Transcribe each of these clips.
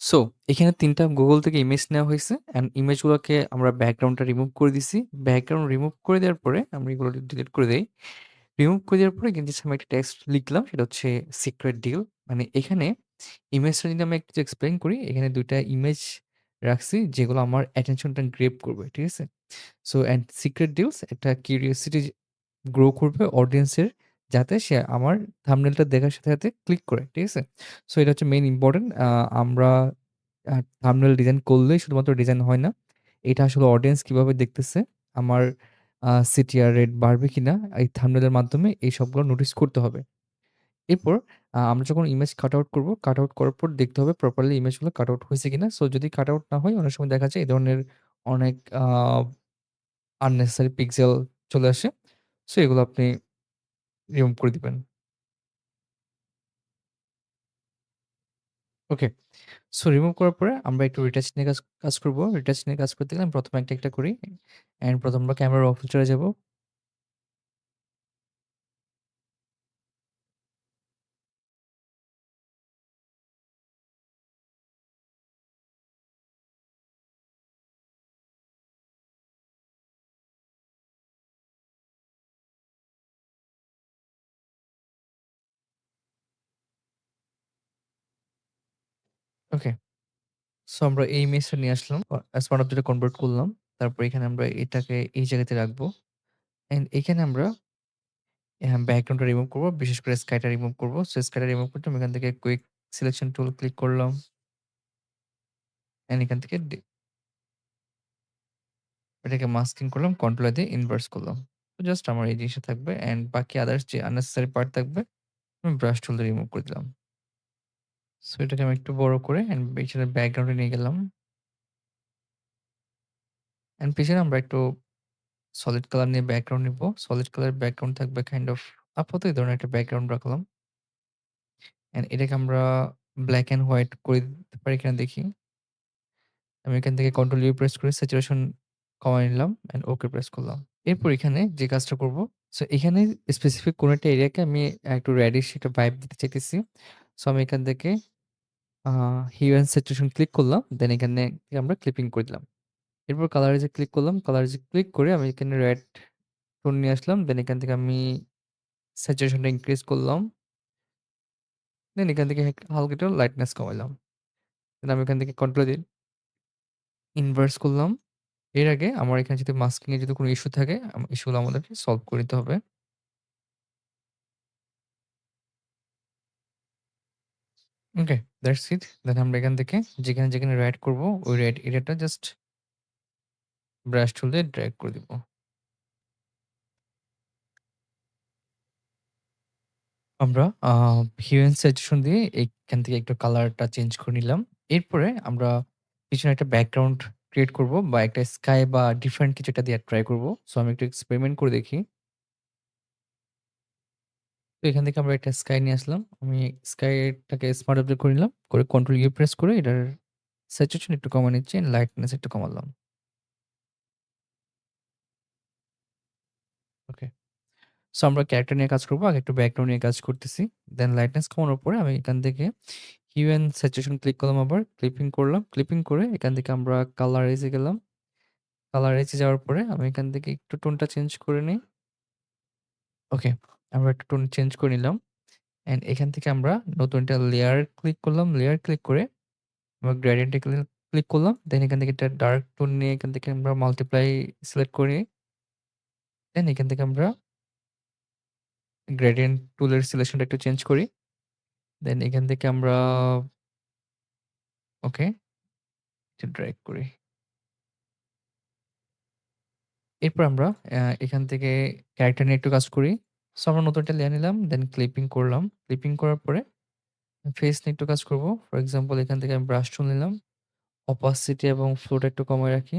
So এখানে ৩ টা Google থেকে ইমেজ নেওয়া হইছে অ্যান্ড ইমেজগুলোকে আমরা ব্যাকগ্রাউন্ডটা রিমুভ করে দিছি। ব্যাকগ্রাউন্ড রিমুভ করে দেওয়ার পরে আমরা এগুলো ডিলিট করে দেই। রিমুভ করে দেওয়ার পরে কিন্তু আমি একটা টেক্সট লিখলাম সেটা হচ্ছে সিক্রেট ডিল। মানে এখানে ইমেজটা যদি আমি একটু এক্সপ্লেইন করি, এখানে ২ টা ইমেজ রাখছি যেগুলো আমার অ্যাটেনশনটা গ্র্যাব করবে। ঠিক আছে? সো অ্যান্ড সিক্রেট ডিলস একটা কিউরিওসিটি গ্রো করবে অডিয়েন্সের যাতে সে আমার থাম্বনেইলটা দেখার সাথে, সাথে ক্লিক করে। ঠিক আছে? সো এটা হচ্ছে মেইন ইম্পোর্টেন্ট। আমরা থাম্বনেইল ডিজাইন করলেই শুধুমাত্র ডিজাইন হয় না। এটা আসলে অডিয়েন্স কিভাবে দেখতেছে, আমার CTR রেট বাড়বে কিনা এই থাম্বনেইলের মাধ্যমে এই সবগুলো নোটিস করতে হবে। এরপর আমরা যখন ইমেজ কাট আউট করব, কাট আউট করার পর দেখতে হবে প্রপারলি ইমেজগুলো কাট আউট হইছে কিনা। সো যদি কাট আউট না হয় অনেক সময় দেখা যায় এই ধরনের অনেক unnecessary পিক্সেল চলে আসে। সো এগুলো আপনি রিমুভ করে দিবেন। ওকে। সো রিমুভ করার পরে আমরা একটু রিটাচ নিয়ে কাজ কাজ করব। রিটাচ নিয়ে কাজ করতে গেলে আমি ১ম এ একটা, একটা করি। অ্যান্ড ১ম আমরা ক্যামেরা র ফিচারে যাব। ওকে। সো আমরা এই ইমেজটা নিয়ে আসলাম। স্মার্ট অবজেক্টে কনভার্ট করলাম। তারপর এখানে আমরা এটাকে এই জায়গাতে রাখবো। অ্যান্ড এখানে আমরা ব্যাকগ্রাউন্ডটা রিমুভ করব। বিশেষ করে স্কাইটা রিমুভ করব। সো স্কাইটা রিমুভ করতে আমি এখান থেকে কুইক সিলেকশন টুল ক্লিক করলাম। অ্যান্ড এখান থেকে এটাকে মাস্কিং করলাম। কন্ট্রোল A দিয়ে ইনভার্স করলাম। তো জাস্ট আমার এই জিনিসটা থাকবে অ্যান্ড বাকি আদার্স যে আননেসেসারি পার্ট থাকবে আমি ব্রাশ টুল দিয়ে রিমুভ করে দিলাম। সো এটাকে আমি একটু বড় করে অ্যান্ড পিছনের ব্যাকগ্রাউন্ডে নিয়ে গেলাম। অ্যান্ড পিছনে আমরা একটু সলিড কালার নিয়ে ব্যাকগ্রাউন্ড নিবো। সলিড কালার ব্যাকগ্রাউন্ড থাকবে কাইন্ড অফ আপাতত এই ধরনের একটা ব্যাকগ্রাউন্ড রাখলাম। অ্যান্ড এটাকে আমরা ব্লাক অ্যান্ড হোয়াইট করে দিতে পারি কিনা দেখি। আমি এখান থেকে কন্ট্রোল ইউ প্রেস করে স্যাচুরেশন কমায় নিলাম অ্যান্ড ওকে প্রেস করলাম। এরপর এখানে যে কাজটা করব, সো এখানে স্পেসিফিক কোনো একটা এরিয়াকে আমি একটু রেডিশ একটা ভাইব দিতে চাইতেছি। সো আমি এখান থেকে আ হিউ অ্যান্ড স্যাচুরেশন ক্লিক করলাম। দেন এখানে থেকে আমরা ক্লিপিং করে দিলাম। এরপর কালারেজ এ ক্লিক করলাম। কালারেজ এ ক্লিক করে আমি এখানে রেড টোন নিয়ে আসলাম। দেন এখান থেকে আমি স্যাচুরেশনটা ইনক্রিজ করলাম। দেন এখান থেকে হালকা একটু লাইটনেস কমাইলাম। দেন আমি এখান থেকে কন্ট্রোল দিয়ে ইনভার্স করলাম। এর আগে আমার এখানে যদি মাস্কিং এর যদি কোনো ইস্যু থাকে, ইস্যুগুলো আমাদেরকে সলভ করে নিতে হবে। ওকে, দ্যাটস ইট। দেন আমরা এখান থেকে যেখানে, যেখানে রেড করব ওই রেড এরিয়াটা জাস্ট ব্রাশ টুল দিয়ে ড্রাগ করে দিব। আমরা হিউ অ্যান্ড স্যাচুরেশন দিয়ে এইখান থেকে একটু কালারটা চেঞ্জ করে নিলাম। এরপরে আমরা পিছনে একটা ব্যাকগ্রাউন্ড ক্রিয়েট করব বা একটা স্কাই বা ডিফারেন্ট কিছু একটা দিয়ে ট্রাই করব। সো আমি একটু এক্সপেরিমেন্ট করে দেখি। তো এখান থেকে আমরা একটা স্কাই নিয়ে আসলাম। আমি স্কাইটাকে স্মার্ট অবজেক্ট করে নিলাম। করে কন্ট্রোল ইউ প্রেস করে এটার স্যাচুরেশন একটু কমায় নিচ্ছি, লাইটনেস একটু কমালাম। ওকে। সো আমরা ক্যারেক্টার নিয়ে কাজ করব। আগে একটু ব্যাকগ্রাউন্ড নিয়ে কাজ করতেছি। দেন লাইটনেস কমানোর পরে আমি এখান থেকে হিউ অ্যান্ড স্যাচুরেশন ক্লিক করলাম আবার। ক্লিপিং করলাম। ক্লিপিং করে এখান থেকে আমরা কালারাইজ এ গেলাম। কালারাইজ এ যাওয়ার পরে আমি এখান থেকে একটু টোনটা চেঞ্জ করে নেই। ওকে। আমরা একটু টোন চেঞ্জ করে নিলাম। অ্যান্ড এখান থেকে আমরা নতুন একটা লেয়ার ক্লিক করলাম। লেয়ার ক্লিক করে আমরা গ্রেডিয়েন্ট এ ক্লিক করলাম। দেন এখান থেকে একটা ডার্ক টোন নিয়ে এখান থেকে আমরা মাল্টিপ্লাই সিলেক্ট করে দেন এখান থেকে আমরা গ্রেডিয়েন্ট টুলের সিলেকশনটা একটু চেঞ্জ করি। দেন এখান থেকে আমরা ওকে, একটু ড্রাগ করি। এরপর আমরা এখান থেকে ক্যারেক্টার নিয়ে একটু কাজ করি। সো আমরা নতুন একটা লেয়ার নিলাম। দেন ক্লিপিং করলাম। ক্লিপিং করার পরে ফেস নিয়ে একটু কাজ করব। ফর এক্সাম্পল এখান থেকে আমি ব্রাশ টুল নিলাম। অপাসিটি এবং ফ্লোটা একটু কমায় রাখি।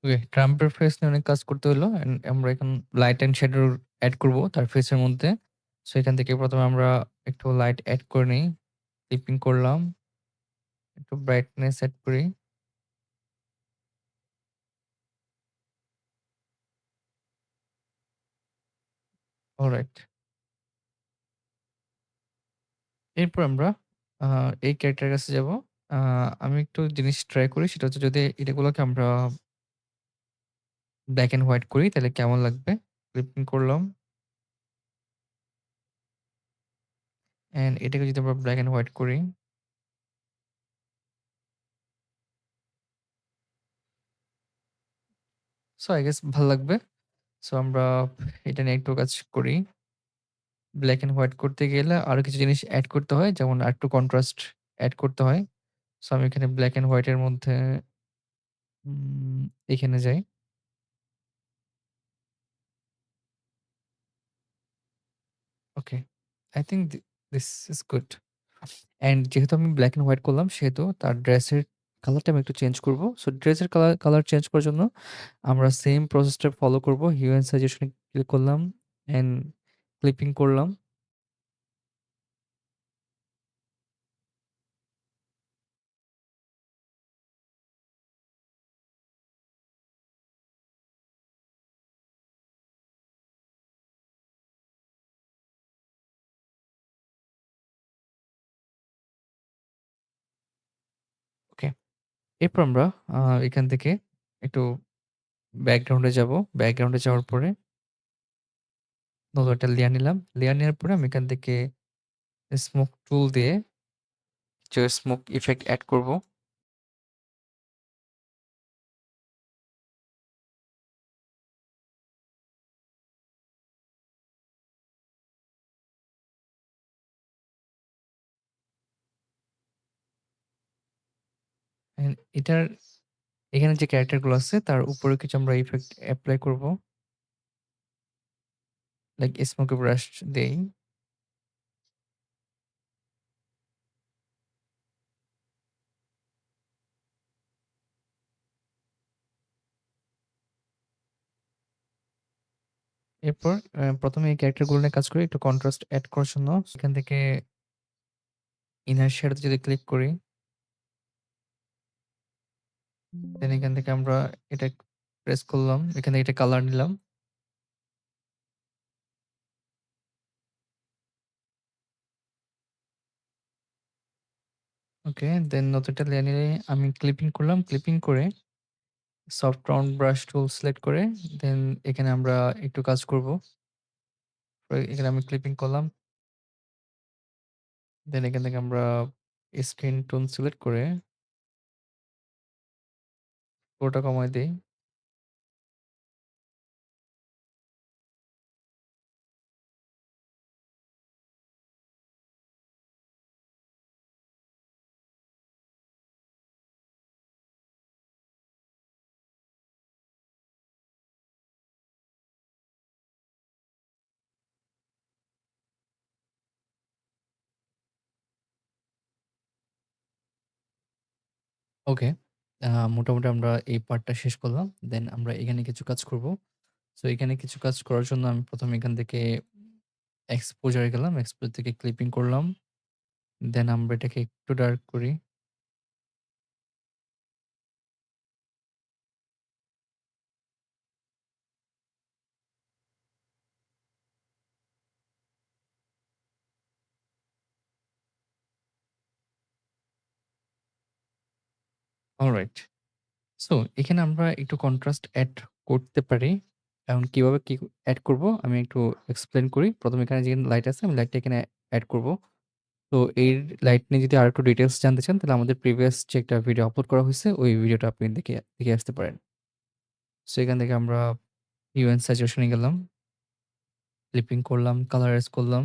ওকে, ট্রাম্পের ফেস নিয়ে অনেক কাজ করতে হলো। অ্যান্ড আমরা এখন লাইট অ্যান্ড শ্যাডো এড করব তার ফেসের মধ্যে। সো এখান থেকে ১ম এ আমরা একটু লাইট এড করে নেই। ক্লিপিং করলাম। একটু ব্রাইটনেস এড করি। অলরাইট। এরপর আমরা আ এই ক্যারেক্টারের কাছে যাব। আ আমি একটু জিনিস ট্রাই করি সেটা হচ্ছে যদি এগুলোকে আমরা ব্লাক অ্যান্ড হোয়াইট করি তাহলে কেমন লাগবে? ক্লিপিং করলাম অ্যান্ড এটাকে যদি আমরা ব্লাক অ্যান্ড হোয়াইট করি, সো আই গেস ভাল লাগবে। সো আমরা এটা নিয়ে একটু কাজ করি। ব্লাক অ্যান্ড হোয়াইট করতে গেলে আরো কিছু জিনিস এড করতে হয়। যেমন আরেকটু কন্ট্রাস্ট এড করতে হয়। সো আমি এখানে ব্লাক অ্যান্ড হোয়াইট এর মধ্যে এখানে যাই। Okay. I think this is good. And যেহেতু আমি ব্লাক অ্যান্ড হোয়াইট করলাম সেহেতু তার ড্রেসের কালারটা আমি একটু চেঞ্জ করব। সো ড্রেসের কালার চেঞ্জ করার জন্য আমরা সেম প্রসেসটা ফলো করব। হিউ অ্যান্ড সাজেশন এ ক্লিক করলাম অ্যান্ড ক্লিপিং করলাম। ওকে। এরপর আমরা আ এখান থেকে একটু ব্যাকগ্রাউন্ডে যাব। ব্যাকগ্রাউন্ডে যাওয়ার পরে নতুন একটা লেয়ার নিলাম। লেয়ার নেওয়ার পরে আমি এখান থেকে স্মোক টুল দিয়ে কিছু স্মোক ইফেক্ট এড করব। অ্যান্ড এটার এখানে যে ক্যারেক্টার গুলো আছে তার উপরে কিছু আমরা ইফেক্ট এপ্লাই করব। লাইক স্মোকি ব্রাশ দেই। এরপর ১ম এ এই ক্যারেক্টার গুলো নিয়ে কাজ করি একটু কন্ট্রাস্ট এড করার জন্য। সেখান থেকে ইনার শ্যাডো তে যদি ক্লিক করি, দেন এখান থেকে আমরা এটা প্রেস করলাম। এখান থেকে এটা কালার নিলাম। ওকে, দেন নতুন একটা লেয়ার নিয়ে আমি ক্লিপিং করলাম। ক্লিপিং করে soft round brush tool select করে দেন এখানে আমরা একটু কাজ করব। এখানে আমি ক্লিপিং করলাম। দেন এখান থেকে আমরা স্ক্রিন টোন সিলেক্ট করে পুরোটা কমায় দেই। ওকে। মোটামুটি আমরা এই পার্টটা শেষ করলাম। দেন আমরা এখানে কিছু কাজ করব। সো এখানে কিছু কাজ করার জন্য আমি ১ম এখান থেকে এক্সপোজার এ গেলাম। এক্সপোজার থেকে ক্লিপিং করলাম। দেন আমরা এটাকে একটু ডার্ক করি। অলরাইট। সো এখানে আমরা একটু কন্ট্রাস্ট এড করতে পারি। এখন কিভাবে কি এড করব আমি একটু এক্সপ্লেইন করি। ১ম এখানে যে লাইট আছে আমি লাইটটা এখানে এড করব। তো এই লাইট নিয়ে যদি আরেকটু ডিটেইলস জানতে চান তাহলে আমাদের প্রিভিয়াস যে একটা ভিডিও আপলোড করা হইছে ওই ভিডিওটা আপনি দেখে আসতে পারেন। সো এখান থেকে আমরা হিউ অ্যান্ড স্যাচুরেশন এ গেলাম। ক্লিপিং করলাম, কালারাইজ করলাম।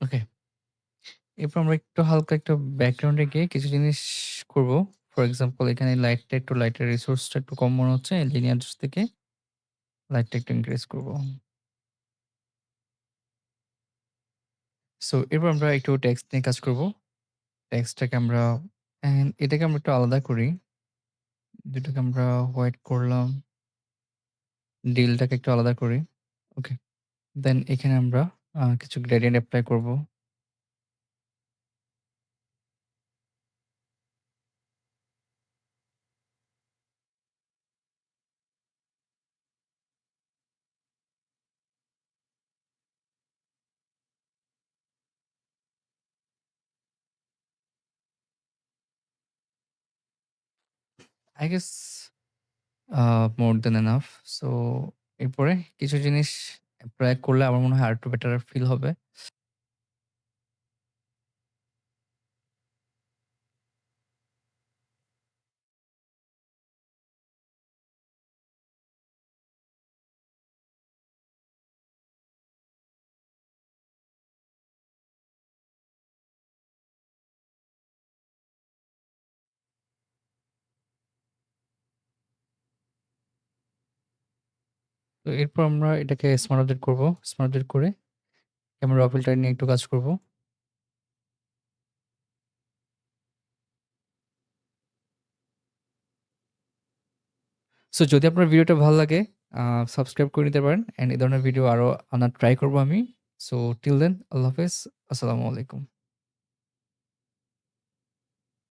ওকে। এরপর আমরা একটু হালকা একটু ব্যাকগ্রাউন্ডে গিয়ে কিছু জিনিস করব। ফর এক্সাম্পল এখানে লাইটের রিসোর্সটা একটু কম মনে হচ্ছে। লিনিয়ার থেকে লাইটটা একটু ইনক্রিজ করব। সো এরপর আমরা একটু টেক্সট নিয়ে কাজ করব। টেক্সটটাকে আমরা অ্যান্ড এটাকে আমরা একটু আলাদা করি। ২ টাকে আমরা হোয়াইট করলাম। ডিলটাকে একটু আলাদা করি। ওকে। দেন এখানে আমরা কিছু গ্রেডিয়েন্ট এপ্লাই করব। I guess more than enough. So এরপরে কিছু জিনিস প্রয়োগ করলে আমার মনে হয় আরেকটু বেটার ফিল হবে। তো এরপর আমরা এটাকে স্মার্ট আপডেট করব। স্মার্ট আপডেট করে আমরা র ফিল্টার নিয়ে একটু কাজ করব। সো যদি আপনার ভিডিওটা ভালো লাগে সাবস্ক্রাইব করে নিতে পারেন অ্যান্ড এই ধরনের ভিডিও আরো আনার ট্রাই করব আমি। সো টিল দেন আল্লাহ হাফেজ। আসসালামু আলাইকুম।